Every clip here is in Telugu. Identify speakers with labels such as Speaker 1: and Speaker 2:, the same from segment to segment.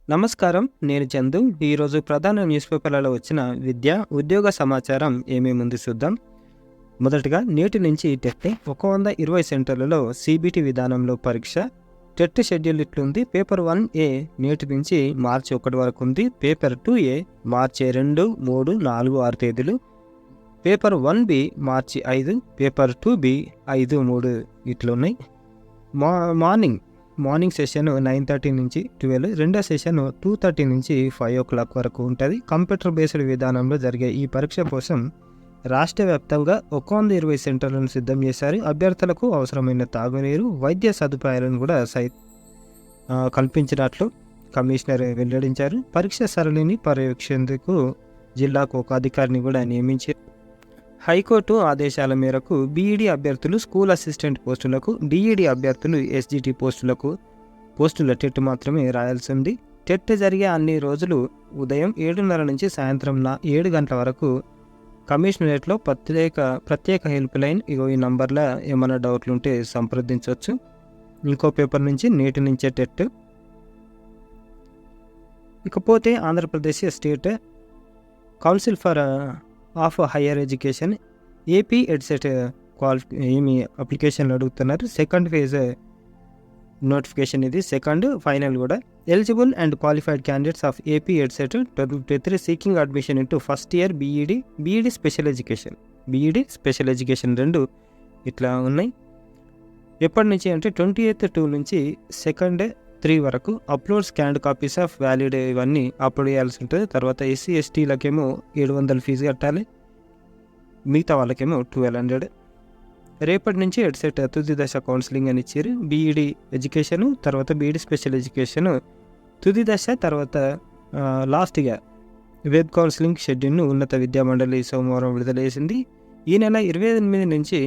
Speaker 1: నమస్కారం. నేను చందు. ఈరోజు ప్రధాన న్యూస్ పేపర్లలో వచ్చిన విద్య, ఉద్యోగ సమాచారం ఏమేముంది చూద్దాం. మొదటగా నేటి నుంచి టెట్ 120 సెంటర్లలో CBT విధానంలో పరీక్ష. టెట్ షెడ్యూల్ ఇట్లుంది. పేపర్ 1A నేటి నుంచి మార్చి 1 వరకు ఉంది. పేపర్ 2A మార్చి 2, 3, 4, 6 తేదీలు. పేపర్ 1B మార్చి 5, పేపర్ 2B 5, 3 ఇట్లున్నాయి. మార్నింగ్ సెషన్ 9:30 నుంచి 12, రెండో సెషన్ 2:30 నుంచి 5 o'clock వరకు ఉంటుంది. కంప్యూటర్ బేస్డ్ విధానంలో జరిగే ఈ పరీక్ష కోసం రాష్ట్ర వ్యాప్తంగా 120 సెంటర్లను సిద్ధం చేశారు. అభ్యర్థులకు అవసరమైన తాగునీరు, వైద్య సదుపాయాలను కూడా కల్పించినట్లు కమిషనర్ వెల్లడించారు. పరీక్ష సరళిని పర్యవేక్షించేందుకు జిల్లాకు ఒక అధికారిని కూడా నియమించారు. హైకోర్టు ఆదేశాల మేరకు బీఈడీ అభ్యర్థులు స్కూల్ అసిస్టెంట్ పోస్టులకు, డిఈడి అభ్యర్థులు ఎస్జిటి పోస్టుల టెట్ మాత్రమే రాయాల్సి ఉంది. టెట్ జరిగే అన్ని రోజులు ఉదయం 7:30 నుంచి సాయంత్రం 7 గంటల వరకు కమిషనరేట్లో ప్రత్యేక హెల్ప్ లైన్ ఈ నంబర్లో ఏమైనా డౌట్లు ఉంటే సంప్రదించవచ్చు. ఇంకో పేపర్ నుంచి నేటి నుంచే టెట్. ఇకపోతే Andhra Pradesh state council for of higher education AP EdCET ఏమి అప్లికేషన్లు అడుగుతున్నారు. సెకండ్ ఫేజ్ నోటిఫికేషన్ ఇది, సెకండ్ ఫైనల్ కూడా. Eligible and qualified candidates of AP EdCET 2023 seeking admission into first year BEd special education 2 ఇట్లా ఉన్నాయి. ఎప్పటి నుంచి అంటే 28th 2 నుంచి 2nd 3 వరకు upload scanned copies of valid ఇవన్నీ అప్లోడ్ చేయాల్సి ఉంటుంది. తర్వాత ఎస్సీ ఎస్టీలకేమో 700 ఫీజు కట్టాలి, మిగతా వాళ్ళకేమో 1200. రేపటి నుంచి ఎడ్సెట్ తుది దశ కౌన్సిలింగ్ అని ఇచ్చారు. బీఈడి ఎడ్యుకేషన్, తర్వాత బీఈడి స్పెషల్ ఎడ్యుకేషన్ తుది దశ, తర్వాత లాస్ట్గా వెబ్ కౌన్సిలింగ్ షెడ్యూల్ను ఉన్నత విద్యామండలి సోమవారం విడుదల చేసింది. ఈ నెల 28 నుంచి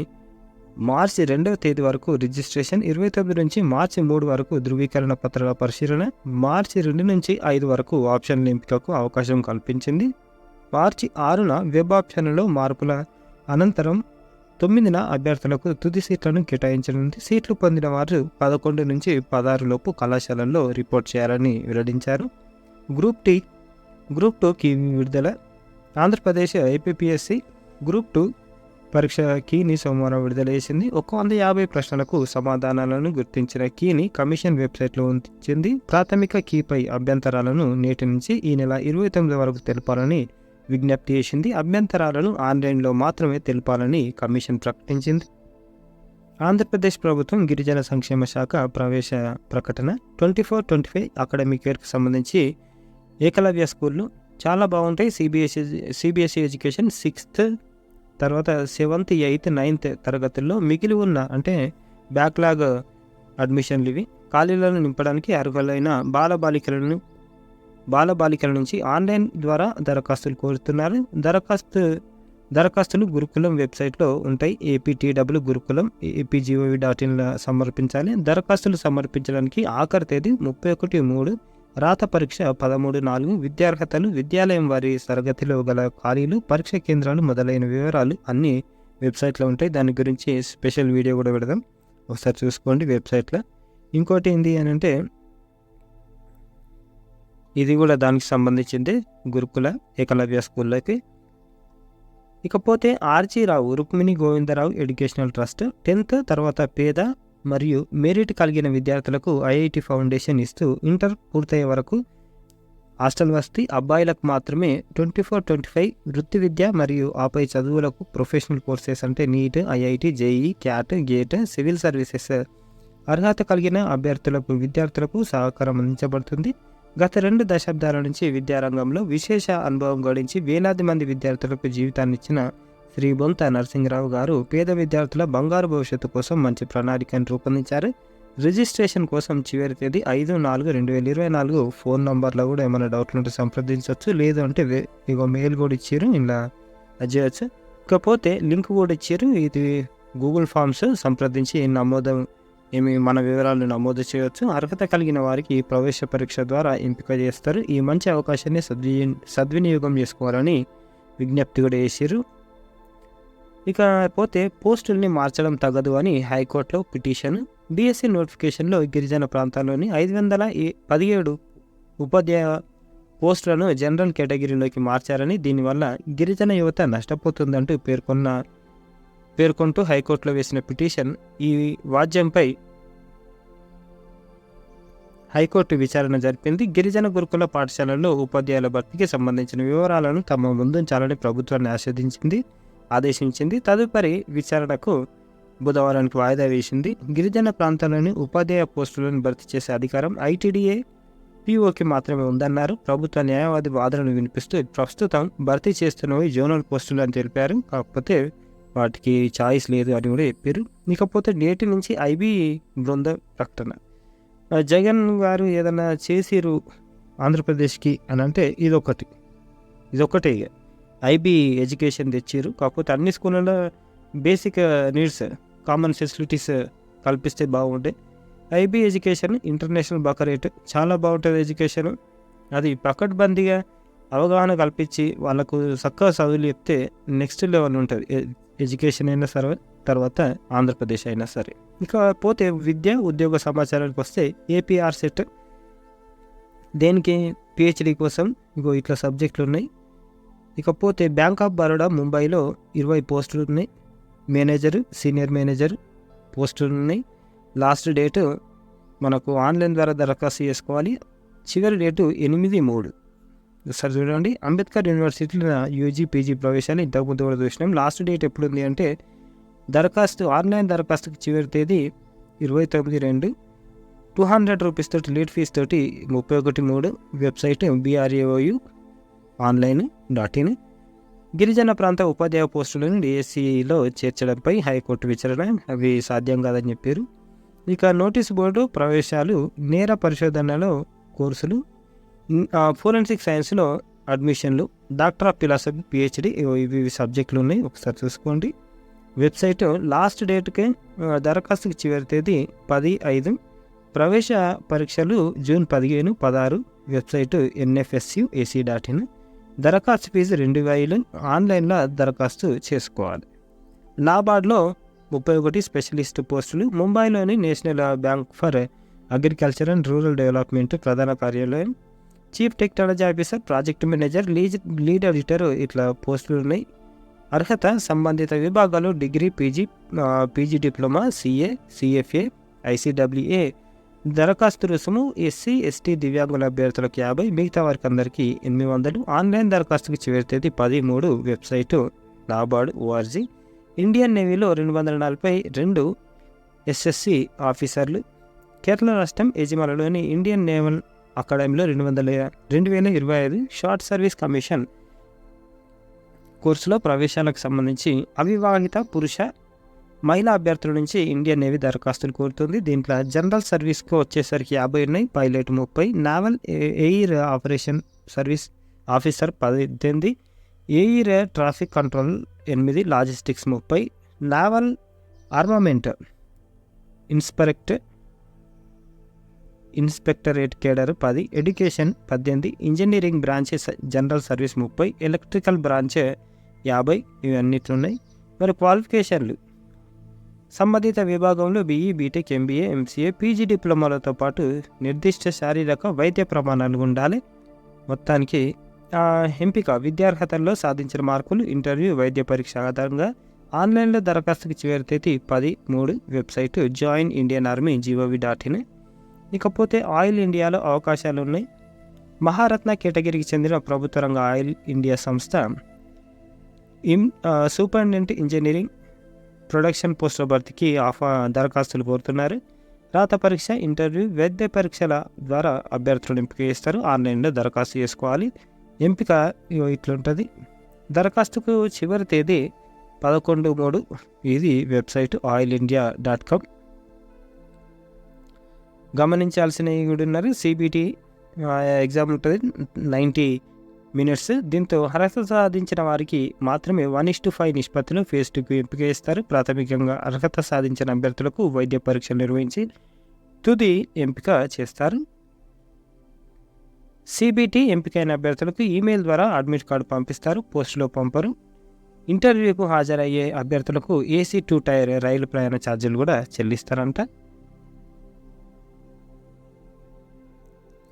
Speaker 1: మార్చి 2వ తేదీ వరకు రిజిస్ట్రేషన్, 29 నుంచి మార్చి 3 వరకు ధృవీకరణ పత్రాల పరిశీలన, మార్చి 2 నుంచి 5 వరకు ఆప్షన్ల ఎంపికకు అవకాశం కల్పించింది. మార్చి 6న వెబ్ ఆప్షన్లలో మార్పుల అనంతరం 9న అభ్యర్థులకు తుది సీట్లను కేటాయించనుంది. సీట్లు పొందిన వారు 11 నుంచి 16 లోపు కళాశాలల్లో రిపోర్ట్ చేయాలని వెల్లడించారు. గ్రూప్ 2 కీ విడుదల. ఆంధ్రప్రదేశ్ ఏపీఎస్సీ గ్రూప్ 2 పరీక్ష కీని సోమవారం విడుదల చేసింది. 150 ప్రశ్నలకు సమాధానాలను గుర్తించిన కీని కమిషన్ వెబ్సైట్లో ఉంచింది. ప్రాథమిక కీపై అభ్యంతరాలను నేటి నుంచి ఈ నెల 29 వరకు తెలపాలని విజ్ఞప్తి చేసింది. అభ్యంతరాలను ఆన్లైన్లో మాత్రమే తెలపాలని కమిషన్ ప్రకటించింది. ఆంధ్రప్రదేశ్ ప్రభుత్వం గిరిజన సంక్షేమ శాఖ ప్రవేశ ప్రకటన. 24-25 అకాడమిక్ ఇయర్కి సంబంధించి ఏకలవ్య స్కూళ్ళు చాలా బాగుంటాయి. సిబిఎస్ఈ ఎడ్యుకేషన్ 6th, తర్వాత 7th, 8th, 9th తరగతుల్లో మిగిలి ఉన్న అంటే బ్యాక్లాగ్ అడ్మిషన్లు ఇవి. ఖాళీలను నింపడానికి అర్హులైన బాలబాలికల నుంచి ఆన్లైన్ ద్వారా దరఖాస్తులు కోరుతున్నారు. దరఖాస్తులు గురుకులం వెబ్సైట్లో ఉంటాయి. APTW గురుకులం APGOV.inలో సమర్పించాలి. దరఖాస్తులు సమర్పించడానికి ఆఖరి తేదీ 31/3. రాత పరీక్ష 13/4. విద్యార్హతలు, విద్యాలయం వారి తరగతిలో గల ఖాళీలు, పరీక్ష కేంద్రాలు మొదలైన వివరాలు అన్నీ వెబ్సైట్లో ఉంటాయి. దాని గురించి స్పెషల్ వీడియో కూడా పెడదాం, ఒకసారి చూసుకోండి వెబ్సైట్లో. ఇంకోటి ఏంటి అని అంటే ఇది కూడా దానికి సంబంధించింది, గురుకుల ఏకలవ్య స్కూల్లోకి. ఇకపోతే RG Rao Rukmini Govindarao educational trust 10th తర్వాత పేద మరియు మెరిట్ కలిగిన విద్యార్థులకు IIT ఫౌండేషన్ ఇస్తూ ఇంటర్ పూర్తయ్యే వరకు హాస్టల్ వసతి. అబ్బాయిలకు మాత్రమే 24-25 వృత్తి విద్య మరియు ఆపై చదువులకు ప్రొఫెషనల్ కోర్సెస్ అంటే NEET, IIT, JEE, CAT, GATE, civil services అర్హత కలిగిన విద్యార్థులకు సహకారం అందించబడుతుంది. గత 2 దశాబ్దాల నుంచి విద్యారంగంలో విశేష అనుభవం గడించి వేలాది మంది విద్యార్థులకు జీవితాన్నిచ్చిన శ్రీ బొంత నరసింహరావు గారు పేద విద్యార్థుల బంగారు భవిష్యత్తు కోసం మంచి ప్రణాళికను రూపొందించారు. రిజిస్ట్రేషన్ కోసం చివరి తేదీ 5/4/2024. ఫోన్ నంబర్లో కూడా ఏమైనా డౌట్లు ఉంటే సంప్రదించవచ్చు, లేదు అంటే మెయిల్ కూడా ఇచ్చారు, ఇలా అది చేయవచ్చు. ఇకపోతే లింక్ కూడా ఇచ్చారు, ఇది గూగుల్ ఫామ్స్ సంప్రదించి మన వివరాలను నమోదు చేయవచ్చు. అర్హత కలిగిన వారికి ప్రవేశ పరీక్ష ద్వారా ఎంపిక చేస్తారు. ఈ మంచి అవకాశాన్ని సద్వినియోగం చేసుకోవాలని విజ్ఞప్తి కూడా చేశారు. ఇక పోతే పోస్టుల్ని మార్చడం తగదు అని హైకోర్టులో పిటిషన్. డిఎస్సి నోటిఫికేషన్లో గిరిజన ప్రాంతాల్లోని 517 ఉపాధ్యాయ పోస్టులను జనరల్ కేటగిరీలోకి మార్చారని, దీనివల్ల గిరిజన యువత నష్టపోతుందంటూ పేర్కొంటూ హైకోర్టులో వేసిన పిటిషన్. ఈ వాద్యంపై హైకోర్టు విచారణ జరిపింది. గిరిజన గురుకుల పాఠశాలల్లో ఉపాధ్యాయుల భర్తీకి సంబంధించిన వివరాలను తమ ముందుంచాలని ప్రభుత్వాన్ని ఆదేశించింది. తదుపరి విచారణకు బుధవారానికి వాయిదా వేసింది. గిరిజన ప్రాంతాల్లోని ఉపాధ్యాయ పోస్టులను భర్తీ చేసే అధికారం ఐటీడీఏ పీఓకి మాత్రమే ఉందన్నారు. ప్రభుత్వ న్యాయవాది వాదనలు వినిపిస్తూ ప్రస్తుతం భర్తీ చేస్తున్నవి జోనల్ పోస్టులు అని తెలిపారు. కాకపోతే వాటికి ఛాయిస్ లేదు అని కూడా చెప్పారు. ఇకపోతే నేటి నుంచి ఐబీ బృంద ప్రకటన. జగన్ గారు ఏదైనా చేసిరు ఆంధ్రప్రదేశ్కి అని అంటే ఇదొకటే ఐబీ ఎడ్యుకేషన్ తెచ్చిరు. కాకపోతే అన్ని స్కూళ్ళలో బేసిక్ నీడ్స్, కామన్ ఫెసిలిటీస్ కల్పిస్తే బాగుండే. ఐబీ ఎడ్యుకేషన్ ఇంటర్నేషనల్ బకరేట్ చాలా బాగుంటుంది. ఎడ్యుకేషన్ అది పకడ్బందీగా అవగాహన కల్పించి వాళ్ళకు చక్కగా చదువులు చెప్తే నెక్స్ట్ లెవెల్ ఉంటుంది. ఎడ్యుకేషన్ అయినా సరే, తర్వాత ఆంధ్రప్రదేశ్ అయినా సరే. ఇకపోతే విద్య ఉద్యోగ సమాచారానికి వస్తే ఏపీఆర్ సెట్ దేనికి పిహెచ్డి కోసం ఇట్లా సబ్జెక్టులు ఉన్నాయి. ఇకపోతే బ్యాంక్ ఆఫ్ బరోడా ముంబైలో 20 పోస్టులు ఉన్నాయి. మేనేజర్, సీనియర్ మేనేజర్ పోస్టులు ఉన్నాయి. లాస్ట్ డేటు మనకు ఆన్లైన్ ద్వారా దరఖాస్తు చేసుకోవాలి. చివరి డేటు 8/3. సరే చూడండి, అంబేద్కర్ యూనివర్సిటీలో యూజీ పీజీ ప్రవేశాలు ఇంతకుముందు కూడా చూసినాం. లాస్ట్ డేట్ ఎప్పుడు ఉంది అంటే ఆన్లైన్ దరఖాస్తుకి చివరి తేదీ 29/2. 200 రూపీస్ తోటి లేట్ ఫీజు తోటి 31/3. Website BRAOU online.in. గిరిజన ప్రాంత ఉపాధ్యాయ పోస్టులను డిఎస్సిలో చేర్చడంపై హైకోర్టు విచారణ. అవి సాధ్యం కాదని చెప్పారు. నోటీసు బోర్డు ప్రవేశాలు, నేర పరిశోధనలో కోర్సులు, ఫోరెన్సిక్ సైన్స్లో అడ్మిషన్లు, డాక్టర్ ఆఫ్ ఫిలాసఫీ పిహెచ్డి ఇవి సబ్జెక్టులు ఉన్నాయి. ఒకసారి చూసుకోండి. వెబ్సైట్ లాస్ట్ డేట్కి దరఖాస్తుకి చివరి తేదీ 10/5. ప్రవేశ పరీక్షలు జూన్ 15, 16. Website nfsu.ac.in. దరఖాస్తు ఫీజు 2,000. ఆన్లైన్లో దరఖాస్తు చేసుకోవాలి. నాబార్డ్లో 31 స్పెషలిస్ట్ పోస్టులు. ముంబైలోని national bank for agriculture and rural development ప్రధాన కార్యాలయం, chief technology officer, project manager, lead editor ఇట్లా పోస్టులు ఉన్నాయి. అర్హత సంబంధిత విభాగాలు degree, PG diploma, CA, CFA, ICWA. దరఖాస్తు రుసుము SC, ST దివ్యాంగుల అభ్యర్థులకు 50, మిగతా వారికి అందరికీ 800. ఆన్లైన్ దరఖాస్తుకి చివరి తేదీ 10/3. Website nabaard.org. ఇండియన్ నేవీలో 242 SSC ఆఫీసర్లు. కేరళ రాష్ట్రం ఎజిమాలలోని ఇండియన్ నేవల్ అకాడమీలో 2025 షార్ట్ సర్వీస్ కమిషన్ కోర్సులో ప్రవేశాలకు సంబంధించి అవివాహిత పురుష, మహిళా అభ్యర్థుల నుంచి ఇండియన్ నేవీ దరఖాస్తులు కోరుతుంది. దీంట్లో జనరల్ సర్వీస్కు వచ్చేసరికి 50 ఉన్నాయి, pilot 30, naval air operation service officer 18, air traffic control 8, logistics 30, naval armament inspectorate cadre 10, education 18, engineering branch general service 30, electrical branch 50. ఇవన్నిట్లున్నాయి. మరి క్వాలిఫికేషన్లు సంబంధిత విభాగంలో BE, BTech, MBA, MCA, PG డిప్లొమాలతో పాటు నిర్దిష్ట శారీరక వైద్య ప్రమాణాలు ఉండాలి. మొత్తానికి ఎంపిక విద్యార్హతల్లో సాధించిన మార్కులు, ఇంటర్వ్యూ, వైద్య పరీక్ష ఆధారంగా. ఆన్లైన్లో దరఖాస్తుకి చివరి తేదీ 10/3. Website joinindianarmy.gov.in. ఇకపోతే ఆయిల్ ఇండియాలో అవకాశాలు ఉన్నాయి. మహారత్న కేటగిరీకి చెందిన ప్రభుత్వ రంగ ఆయిల్ ఇండియా సంస్థ సూపరింటెండెంట్ ఇంజనీరింగ్ ప్రొడక్షన్ పోస్టుల భర్తీకి దరఖాస్తులు కోరుతున్నారు. రాత పరీక్ష, ఇంటర్వ్యూ, వైద్య పరీక్షల ద్వారా అభ్యర్థులను ఎంపిక చేస్తారు. ఆన్లైన్లో దరఖాస్తు చేసుకోవాలి. ఎంపిక ఇట్లుంటుంది. దరఖాస్తుకు చివరి తేదీ 11/3. ఇది వెబ్సైట్ oilindia.com. గమనించాల్సినవి కూడా ఉన్నారు. CBT ఎగ్జామ్ ఉంటుంది, 90 minutes. దీంతో అర్హత సాధించిన వారికి మాత్రమే 1:5 నిష్పత్తిలో ఫేజ్ 2కు ఎంపిక చేస్తారు. ప్రాథమికంగా అర్హత సాధించిన అభ్యర్థులకు వైద్య పరీక్షలు నిర్వహించి తుది ఎంపిక చేస్తారు. CBT ఎంపికైన అభ్యర్థులకు ఈమెయిల్ ద్వారా అడ్మిట్ కార్డు పంపిస్తారు, పోస్టులో పంపరు. ఇంటర్వ్యూకు హాజరయ్యే అభ్యర్థులకు AC 2 టైర్ రైలు ప్రయాణ ఛార్జీలు కూడా చెల్లిస్తారంట.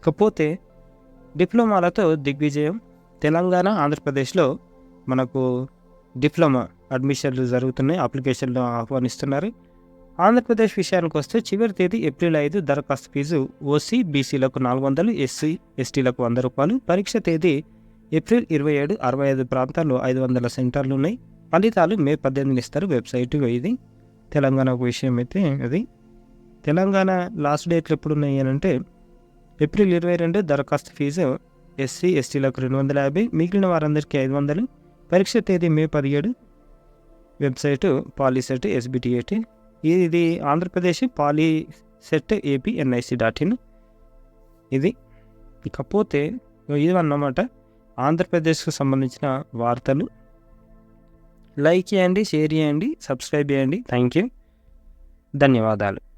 Speaker 1: ఇకపోతే డిప్లొమాలతో దిగ్విజయం. తెలంగాణ, ఆంధ్రప్రదేశ్లో మనకు డిప్లొమా అడ్మిషన్లు జరుగుతున్నాయి, అప్లికేషన్లు ఆహ్వానిస్తున్నారు. ఆంధ్రప్రదేశ్ విషయానికి వస్తే చివరి తేదీ ఏప్రిల్ 5. దరఖాస్తు ఫీజు ఓసీ, బీసీలకు 400, ఎస్సీ, ఎస్టీలకు 100 రూపాయలు. పరీక్ష తేదీ ఏప్రిల్ 27. 65 ప్రాంతాల్లో 500 సెంటర్లు ఉన్నాయి. ఫలితాలు మే 18 ఇస్తారు. వెబ్సైట్ ఇది. తెలంగాణ విషయం అయితే అది. తెలంగాణ లాస్ట్ డేట్లు ఎప్పుడు ఉన్నాయి అని అంటే ఏప్రిల్ 22. దరఖాస్తు ఫీజు ఎస్సీ, ఎస్టీలకు 250, మిగిలిన వారందరికీ 500. పరీక్ష తేదీ మే 17. Website POLYCET ఎస్బిటిఏటి. ఇది ఆంధ్రప్రదేశ్ పాలీసెట్ ఏపీ NIC.in. ఇది. ఇకపోతే ఇది అన్నమాట ఆంధ్రప్రదేశ్కు సంబంధించిన వార్తలు. లైక్ చేయండి, షేర్ చేయండి, సబ్స్క్రైబ్ చేయండి. థ్యాంక్ యూ, ధన్యవాదాలు.